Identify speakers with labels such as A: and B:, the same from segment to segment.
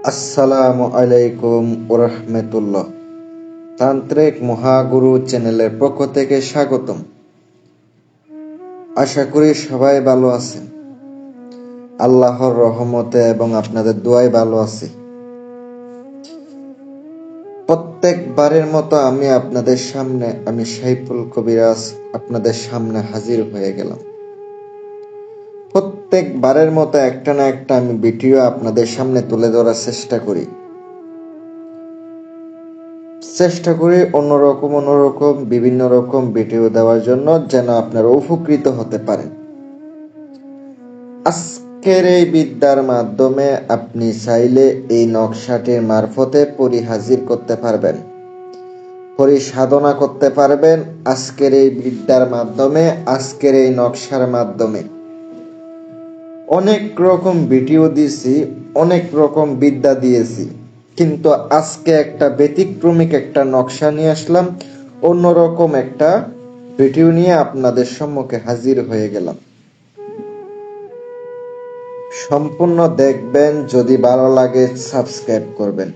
A: আসসালামু আলাইকুম ওরহমতুল্লাহ। তান্ত্রিক মহাগুরু চ্যানেলের পক্ষ থেকে স্বাগতম। আশা করি সবাই ভালো আছেন। আল্লাহর রহমতে এবং আপনাদের দোয়ায় ভালো আছি। প্রত্যেকবারের মতো আমি সাইফুল কবিরাজ আপনাদের সামনে হাজির হয়ে গেলাম। প্রত্যেকবারের মতো একটা না একটা আমি ভিডিও আপনাদের সামনে তুলে ধরার চেষ্টা করি অন্যরকম বিভিন্ন রকম ভিডিও দেওয়ার জন্য, যেন আপনারা উপকৃত হতে পারেন। আজকের এই বিদ্যার মাধ্যমে আপনি চাইলে এই নকশাটির মারফতে পরিহাজির করতে পারবেন, পরিসাধনা করতে পারবেন। আজকের এই বিদ্যার মাধ্যমে, আজকের এই নকশার মাধ্যমে অনেক রকম ভিডিও দিয়েছি, অনেক রকম বিদ্যা দিয়েছি, কিন্তু আজকে একটা ব্যতিক্রমিক একটা নকশা নিয়ে আসলাম। অন্যরকম একটা ভিডিও নিয়ে আপনাদের সম্মুখে হাজির হয়ে গেলাম। সম্পূর্ণ দেখবেন, যদি ভালো লাগে সাবস্ক্রাইব করবেন।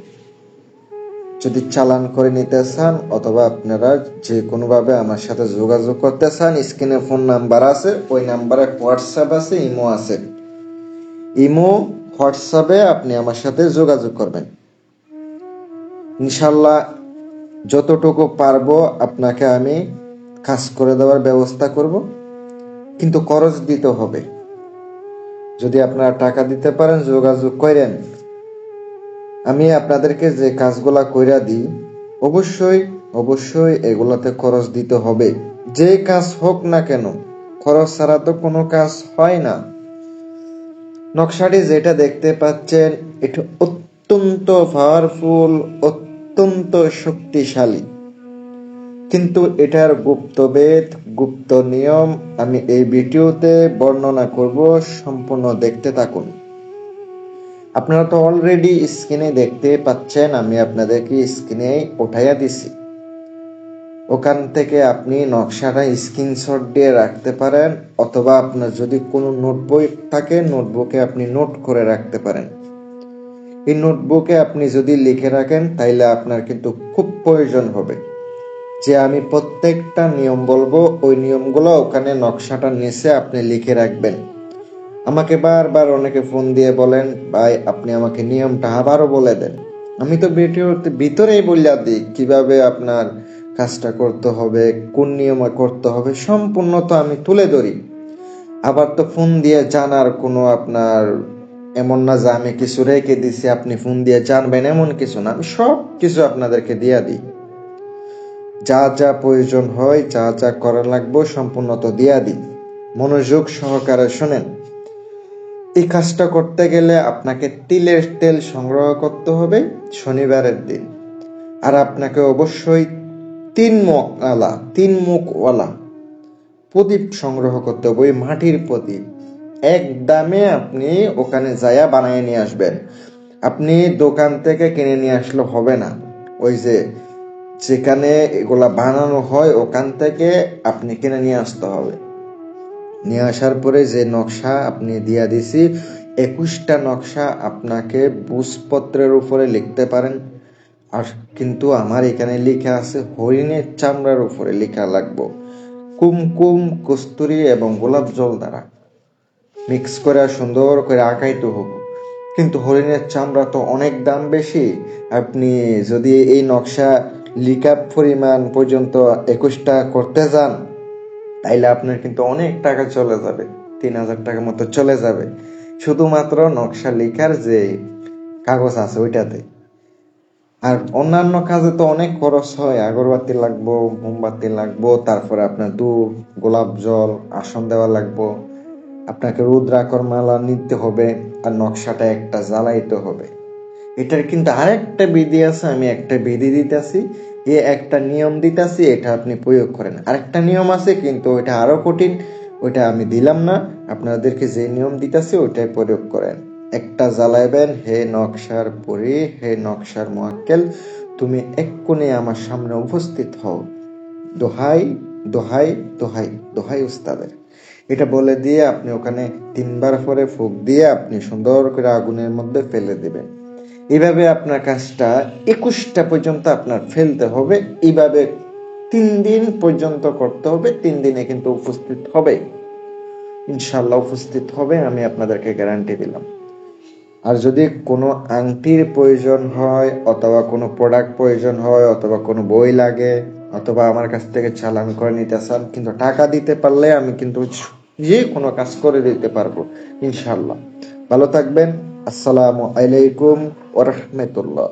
A: যদি চালান করে নিতে চান অথবা আপনারা যে কোনোভাবে আমার সাথে যোগাযোগ করতে চান, স্ক্রিনে ফোন নাম্বার আছে, ওই নাম্বারে হোয়াটসঅ্যাপ আছে, ইমো আছে। ইমো হোয়াটসঅ্যাপে আপনি আমার সাথে যোগাযোগ করবেন। ইনশাল্লাহ যতটুকু পারবো আপনাকে আমি কাজ করে দেওয়ার ব্যবস্থা করব, কিন্তু খরচ দিতে হবে। যদি আপনারা টাকা দিতে পারেন যোগাযোগ করেন। আমি আপনাদেরকে যে কাজগুলা কইরা দিই, অবশ্যই এগুলাতে খরচ দিতে হবে। যে কাজ হোক না কেন, খরচ ছাড়া তো কোনো কাজ হয় না। নকশাটি যেটা দেখতে পাচ্ছেন, এটা অত্যন্ত পাওয়ারফুল, অত্যন্ত শক্তিশালী, কিন্তু এটার গুপ্তবেদ, গুপ্ত নিয়ম আমি এই ভিডিওতে বর্ণনা করব। সম্পূর্ণ দেখতে থাকুন। আপনারা তো অলরেডি স্ক্রিনে দেখতে পাচ্ছেন, আমি আপনাদেরকে স্ক্রিনে উঠাইয়া দিছি। ওখান থেকে আপনি নকশাটা স্ক্রিনশট দিয়ে রাখতে পারেন, অথবা আপনার যদি কোনো নোটবই থাকে, নোটবুকে আপনি নোট করে রাখতে পারেন। এই নোটবুকে আপনি যদি লিখে রাখেন, তাইলে আপনার কিন্তু খুব প্রয়োজন হবে যে আমি প্রত্যেকটা নিয়ম বলবো, ওই নিয়মগুলো ওখানে নকশাটা নিচে আপনি লিখে রাখবেন। আমাকে বারবার অনেকে ফোন দিয়ে বলেন, ভাই আপনি আমাকে নিয়মটা আবারও বলে দেন। আমি তো ভিডিওতে ভিতরেই বললা দিই কিভাবে আপনার কাজটা করতে হবে, কোন নিয়মে করতে হবে, সম্পূর্ণ তো আমি তুলে ধরি। আবার তো ফোন দিয়ে জানার কোনো আপনার এমন না যে আমি কিছু রেখে দিছি আপনি ফোন দিয়ে জানবেন, এমন কিছু না। আমি সব কিছু আপনাদেরকে দিয়ে দিই। যা যা প্রয়োজন হয়, যা যা করা লাগবে সম্পূর্ণ তো দিয়া দিই। মনোযোগ সহকারে শোনেন। এই কাজটা করতে গেলে আপনাকে তিলের তেল সংগ্রহ করতে হবে শনিবারের দিন। আর আপনাকে অবশ্যই তিন মুখওয়ালা প্রদীপ সংগ্রহ করতে হবে, ওই মাটির প্রদীপ। এক দামে আপনি ওখানে যায়া বানিয়ে নিয়ে আসবেন। আপনি দোকান থেকে কিনে নিয়ে আসলে হবে না, ওই যেখানে এগুলা বানানো হয় ওখান থেকে আপনি কিনে নিয়ে আসতে হবে। নিয়ে আসার পরে যে নকশা আপনি দিয়া দিছি, 21টা নকশা আপনাকে বুঝপত্রের উপরে লিখতে পারেন। আর কিন্তু আমার এখানে লেখা আছে হরিণের চামড়ার উপরে লেখা লাগবো, কুমকুম, কস্তুরি এবং গোলাপ জল দ্বারা মিক্স করে সুন্দর করে আঁকাইতে হবে। কিন্তু হরিণের চামড়া তো অনেক দাম বেশি। আপনি যদি এই নকশা লিখা পরিমাণ পর্যন্ত 21টা করতে যান, তাইলে আপনার কিন্তু অনেক টাকা চলে যাবে, 3000 টাকা মতো চলে যাবে শুধুমাত্র নকশা লিখার যে কাগজ আছে ওইটাতে। আর অন্যান্য কাজে তো অনেক খরচ হয়, আগরবাতি লাগবো, মোমবাতি লাগবো, তারপরে আপনার দুধ, গোলাপ জল, আসন দেওয়া লাগবো, আপনাকে রুদ্রাকর মালা নিতে হবে, আর নকশাটা একটা জ্বালাইতে হবে। এটার কিন্তু আরেকটা বিধি আছে, আমি একটা বিধি দিতেছি, একটা নিয়ম দিতেছি, এটা আপনি প্রয়োগ করেন। আরেকটা নিয়ম আছে কিন্তু ওইটা আরো কঠিন, ওইটা আমি দিলাম না। আপনাদেরকে যে নিয়ম দিতেছি ওইটাই প্রয়োগ করেন। একটা জ্বালাইবেন, হে নকশার পরি, হে নকশার মোয়াক্কেল, তুমি এক্ষুনি আমার সামনে উপস্থিত হও, দোহাই দোহাই দোহাই দোহাই উস্তাদের। এটা বলে দিয়ে আপনি ওখানে 3বার পরে ফুঁক দিয়ে আপনি সুন্দর করে আগুনের মধ্যে ফেলে দিবেন। এইভাবে আপনার কাজটা 21টা পর্যন্ত আপনার ফেলতে হবে। এইভাবে 3 দিন পর্যন্ত করতে হবে। 3 দিনে কিন্তু উপস্থিত হবে, ইনশাল্লাহ উপস্থিত হবে, আমি আপনাদেরকে গ্যারান্টি দিলাম। আর যদি কোনো আংটির প্রয়োজন হয় অথবা কোনো প্রোডাক্ট প্রয়োজন হয় অথবা কোনো বই লাগে অথবা আমার কাছ থেকে চালান করে নিতে চান, কিন্তু টাকা দিতে পারলে আমি কিন্তু যে কোনো কাজ করে দিতে পারবো ইনশাল্লাহ। ভালো থাকবেন। আসসালামু আলাইকুম ওয়া রাহমাতুল্লাহ।